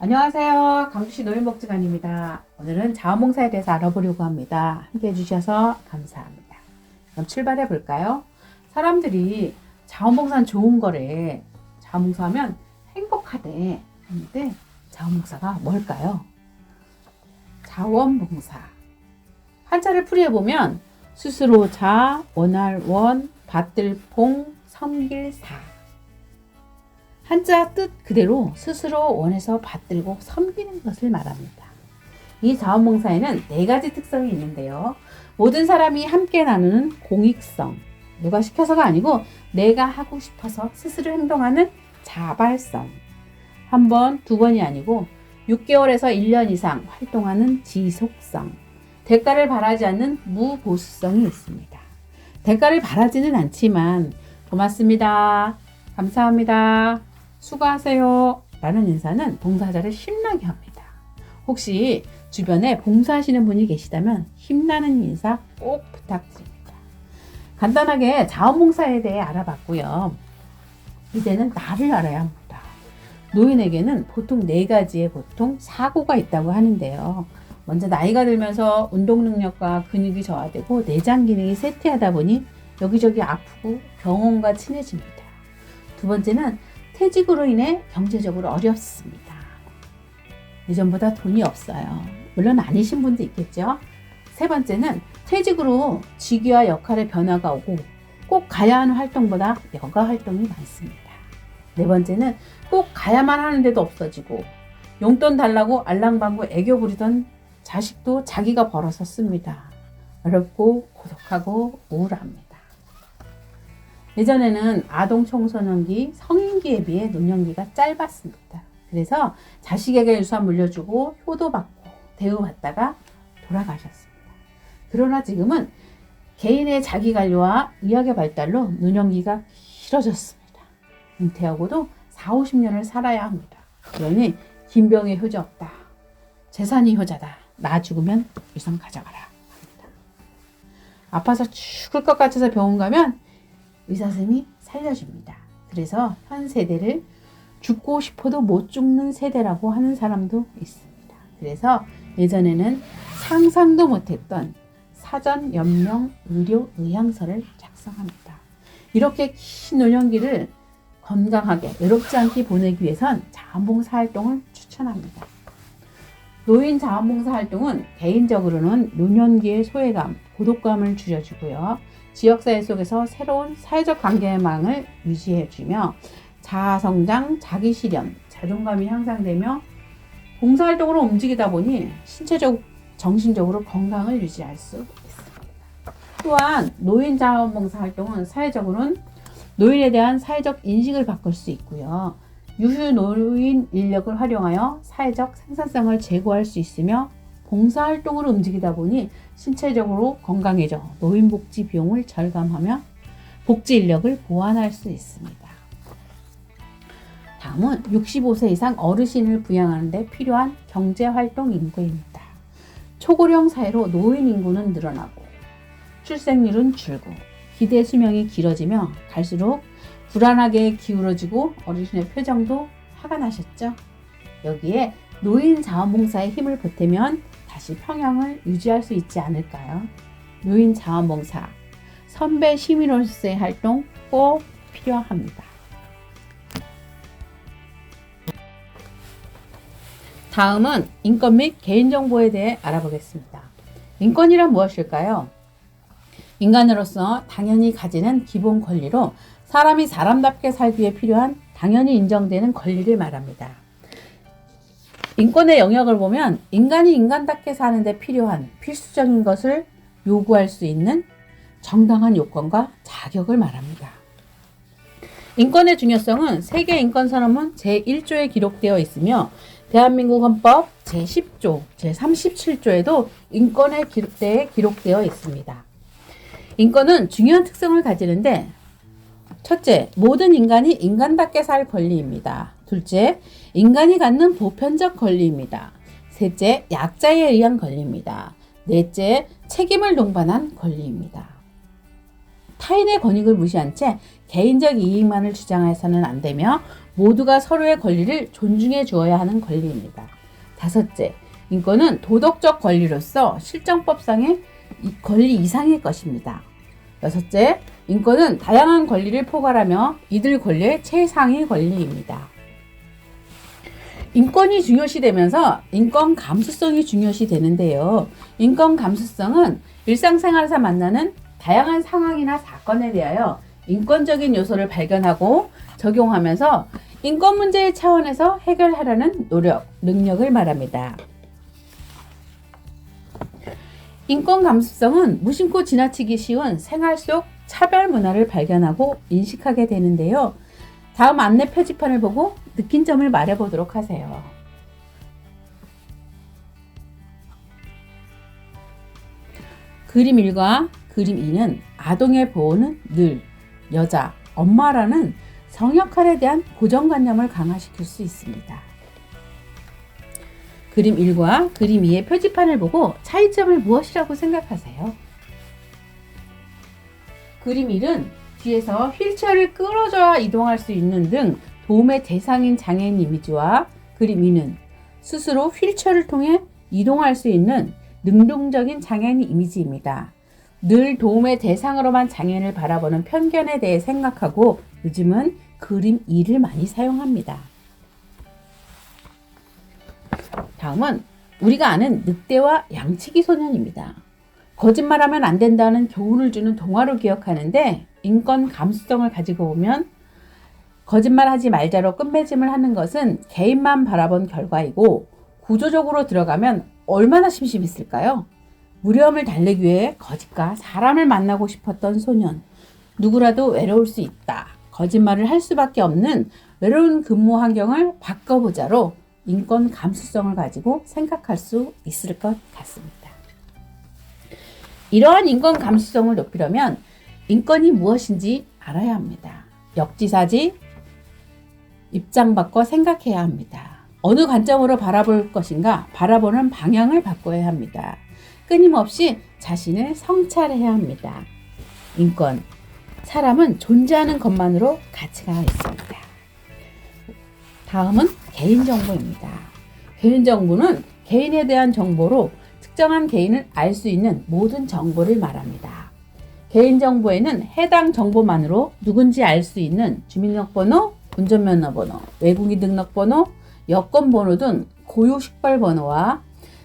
안녕하세요. 강주시 노인복지관입니다. 오늘은 자원봉사에 대해서 알아보려고 합니다. 함께 해주셔서 감사합니다. 그럼 출발해 볼까요? 사람들이 자원봉사는 좋은 거래. 자원봉사하면 행복하대. 하는데 자원봉사가 뭘까요? 자원봉사. 한자를 풀이해보면 스스로 자, 원할 원, 받들 봉, 섬길 사. 한자 뜻 그대로 스스로 원해서 받들고 섬기는 것을 말합니다. 이 자원봉사에는 4가지 특성이 있는데요. 모든 사람이 함께 나누는 공익성, 누가 시켜서가 아니고 내가 하고 싶어서 스스로 행동하는 자발성, 한 번, 2번이 아니고 6개월에서 1년 이상 활동하는 지속성, 대가를 바라지 않는 무보수성이 있습니다. 대가를 바라지는 않지만 고맙습니다, 감사합니다, 수고하세요 라는 인사는 봉사자를 힘나게 합니다. 혹시 주변에 봉사하시는 분이 계시다면 힘나는 인사 꼭 부탁드립니다. 간단하게 자원봉사에 대해 알아봤고요. 이제는 나를 알아야 합니다. 노인에게는 보통 4가지의 보통 사고가 있다고 하는데요. 먼저 나이가 들면서 운동 능력과 근육이 저하되고 내장 기능이 쇠퇴하다 보니 여기저기 아프고 병원과 친해집니다. 2번째는 퇴직으로 인해 경제적으로 어렵습니다. 예전보다 돈이 없어요. 물론 아니신 분도 있겠죠. 3번째는 퇴직으로 직위와 역할의 변화가 오고 꼭 가야 하는 활동보다 여가 활동이 많습니다. 4번째는 꼭 가야만 하는데도 없어지고 용돈 달라고 알랑방구 애교 부리던 자식도 자기가 벌어서 씁니다. 어렵고 고독하고 우울합니다. 예전에는 아동 청소년기, 성인기에 비해 노년기가 짧았습니다. 그래서 자식에게 유산 물려주고 효도받고 대우받다가 돌아가셨습니다. 그러나 지금은 개인의 자기관리와 의학의 발달로 노년기가 길어졌습니다. 은퇴하고도 4, 50년을 살아야 합니다. 그러니 김병의 효자 없다, 재산이 효자다, 나 죽으면 유산 가져가라 합니다. 아파서 죽을 것 같아서 병원 가면 의사선생님이 살려줍니다. 그래서 현 세대를 죽고 싶어도 못 죽는 세대라고 하는 사람도 있습니다. 그래서 예전에는 상상도 못했던 사전 연명 의료 의향서를 작성합니다. 이렇게 긴 노년기를 건강하게 외롭지 않게 보내기 위해선 자원봉사 활동을 추천합니다. 노인 자원봉사 활동은 개인적으로는 노년기의 소외감, 고독감을 줄여주고요. 지역사회 속에서 새로운 사회적 관계망을 유지해주며 자아성장, 자기실현, 자존감이 향상되며 봉사활동으로 움직이다 보니 신체적, 정신적으로 건강을 유지할 수 있습니다. 또한 노인 자원봉사 활동은 사회적으로는 노인에 대한 사회적 인식을 바꿀 수 있고요. 유휴 노인 인력을 활용하여 사회적 생산성을 제고할 수 있으며 봉사활동으로 움직이다 보니 신체적으로 건강해져 노인복지 비용을 절감하며 복지 인력을 보완할 수 있습니다. 다음은 65세 이상 어르신을 부양하는 데 필요한 경제활동 인구입니다. 초고령 사회로 노인 인구는 늘어나고 출생률은 줄고 기대 수명이 길어지며 갈수록 불안하게 기울어지고 어르신의 표정도 화가 나셨죠? 여기에 노인 자원봉사의 힘을 보태면 다시 평형을 유지할 수 있지 않을까요? 노인 자원봉사, 선배 시민으로서의 활동 꼭 필요합니다. 다음은 인권 및 개인정보에 대해 알아보겠습니다. 인권이란 무엇일까요? 인간으로서 당연히 가지는 기본 권리로 사람이 사람답게 살기 위해 필요한 당연히 인정되는 권리를 말합니다. 인권의 영역을 보면 인간이 인간답게 사는 데 필요한 필수적인 것을 요구할 수 있는 정당한 요건과 자격을 말합니다. 인권의 중요성은 세계인권선언문 제1조에 기록되어 있으며 대한민국 헌법 제10조, 제37조에도 인권에 기록되어 있습니다. 인권은 중요한 특성을 가지는데 첫째, 모든 인간이 인간답게 살 권리입니다. 둘째, 인간이 갖는 보편적 권리입니다. 셋째, 약자에 의한 권리입니다. 넷째, 책임을 동반한 권리입니다. 타인의 권익을 무시한 채 개인적 이익만을 주장해서는 안 되며 모두가 서로의 권리를 존중해 주어야 하는 권리입니다. 다섯째, 인권은 도덕적 권리로서 실정법상의 권리 이상의 것입니다. 여섯째, 인권은 다양한 권리를 포괄하며 이들 권리의 최상위 권리입니다. 인권이 중요시되면서 인권 감수성이 중요시되는데요. 인권 감수성은 일상생활에서 만나는 다양한 상황이나 사건에 대하여 인권적인 요소를 발견하고 적용하면서 인권 문제의 차원에서 해결하려는 노력, 능력을 말합니다. 인권 감수성은 무심코 지나치기 쉬운 생활 속 차별 문화를 발견하고 인식하게 되는데요. 다음 안내 표지판을 보고 느낀 점을 말해보도록 하세요. 그림 1과 그림 2는 아동의 보호는 늘 여자, 엄마라는 성역할에 대한 고정관념을 강화시킬 수 있습니다. 그림 1과 그림 2의 표지판을 보고 차이점을 무엇이라고 생각하세요? 그림 1은 뒤에서 휠체어를 끌어줘야 이동할 수 있는 등 도움의 대상인 장애인 이미지와 그림 2는 스스로 휠체어를 통해 이동할 수 있는 능동적인 장애인 이미지입니다. 늘 도움의 대상으로만 장애인을 바라보는 편견에 대해 생각하고 요즘은 그림 2를 많이 사용합니다. 다음은 우리가 아는 늑대와 양치기 소년입니다. 거짓말하면 안 된다는 교훈을 주는 동화로 기억하는데 인권 감수성을 가지고 보면 거짓말하지 말자로 끝맺음을 하는 것은 개인만 바라본 결과이고 구조적으로 들어가면 얼마나 심심했을까요? 무료함을 달래기 위해 거짓과 사람을 만나고 싶었던 소년. 누구라도 외로울 수 있다. 거짓말을 할 수밖에 없는 외로운 근무 환경을 바꿔보자로 인권 감수성을 가지고 생각할 수 있을 것 같습니다. 이러한 인권 감수성을 높이려면 인권이 무엇인지 알아야 합니다. 역지사지, 입장 바꿔 생각해야 합니다. 어느 관점으로 바라볼 것인가 바라보는 방향을 바꿔야 합니다. 끊임없이 자신을 성찰해야 합니다. 인권, 사람은 존재하는 것만으로 가치가 있습니다. 다음은 개인정보입니다. 개인정보는 개인에 대한 정보로 특정한 개인을 알 수 있는 모든 정보를 말합니다. 개인정보에는 해당 정보만으로 누군지 알 수 있는 주민등록번호, 운전면허번호, 외국인 등록번호, 여권번호 등 고유 식별번호와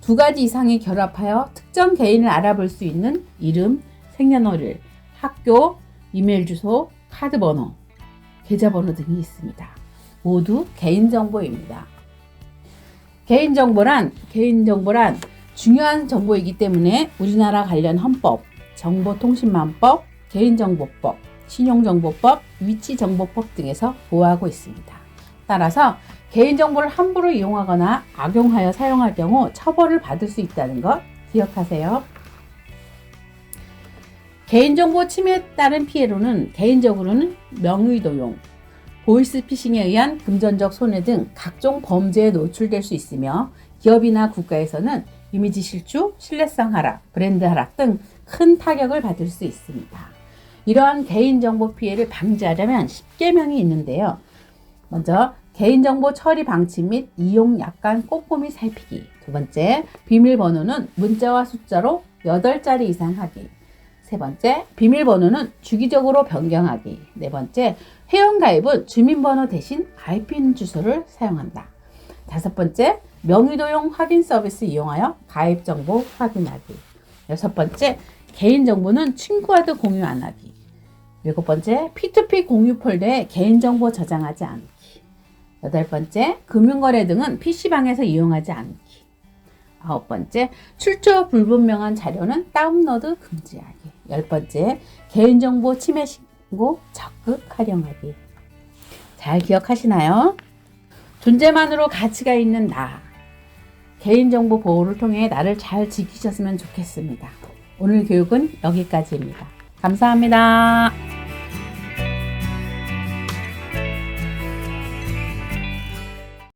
두 가지 이상이 결합하여 특정 개인을 알아볼 수 있는 이름, 생년월일, 학교, 이메일 주소, 카드번호, 계좌번호 등이 있습니다. 모두 개인정보입니다. 개인정보란 중요한 정보이기 때문에 우리나라 관련 헌법, 정보통신망법, 개인정보법, 신용정보법, 위치정보법 등에서 보호하고 있습니다. 따라서 개인정보를 함부로 이용하거나 악용하여 사용할 경우 처벌을 받을 수 있다는 것 기억하세요. 개인정보 침해에 따른 피해로는 개인적으로는 명의도용, 보이스피싱에 의한 금전적 손해 등 각종 범죄에 노출될 수 있으며 기업이나 국가에서는 이미지 실추, 신뢰성 하락, 브랜드 하락 등 큰 타격을 받을 수 있습니다. 이러한 개인정보 피해를 방지하려면 10계명이 있는데요. 먼저 개인정보 처리 방침 및 이용 약관 꼼꼼히 살피기. 두 번째, 비밀번호는 문자와 숫자로 8자리 이상 하기. 세 번째, 비밀번호는 주기적으로 변경하기. 네 번째, 회원가입은 주민번호 대신 IP 주소를 사용한다. 다섯 번째, 명의도용 확인 서비스 이용하여 가입 정보 확인하기. 여섯 번째, 개인정보는 친구와도 공유 안 하기. 일곱 번째, P2P 공유 폴더에 개인정보 저장하지 않기. 여덟 번째, 금융거래 등은 PC방에서 이용하지 않기. 아홉 번째, 출처 불분명한 자료는 다운로드 금지하기. 열 번째, 개인정보 침해 신고 적극 활용하기. 잘 기억하시나요? 존재만으로 가치가 있는 나. 개인정보 보호를 통해 나를 잘 지키셨으면 좋겠습니다. 오늘 교육은 여기까지입니다. 감사합니다.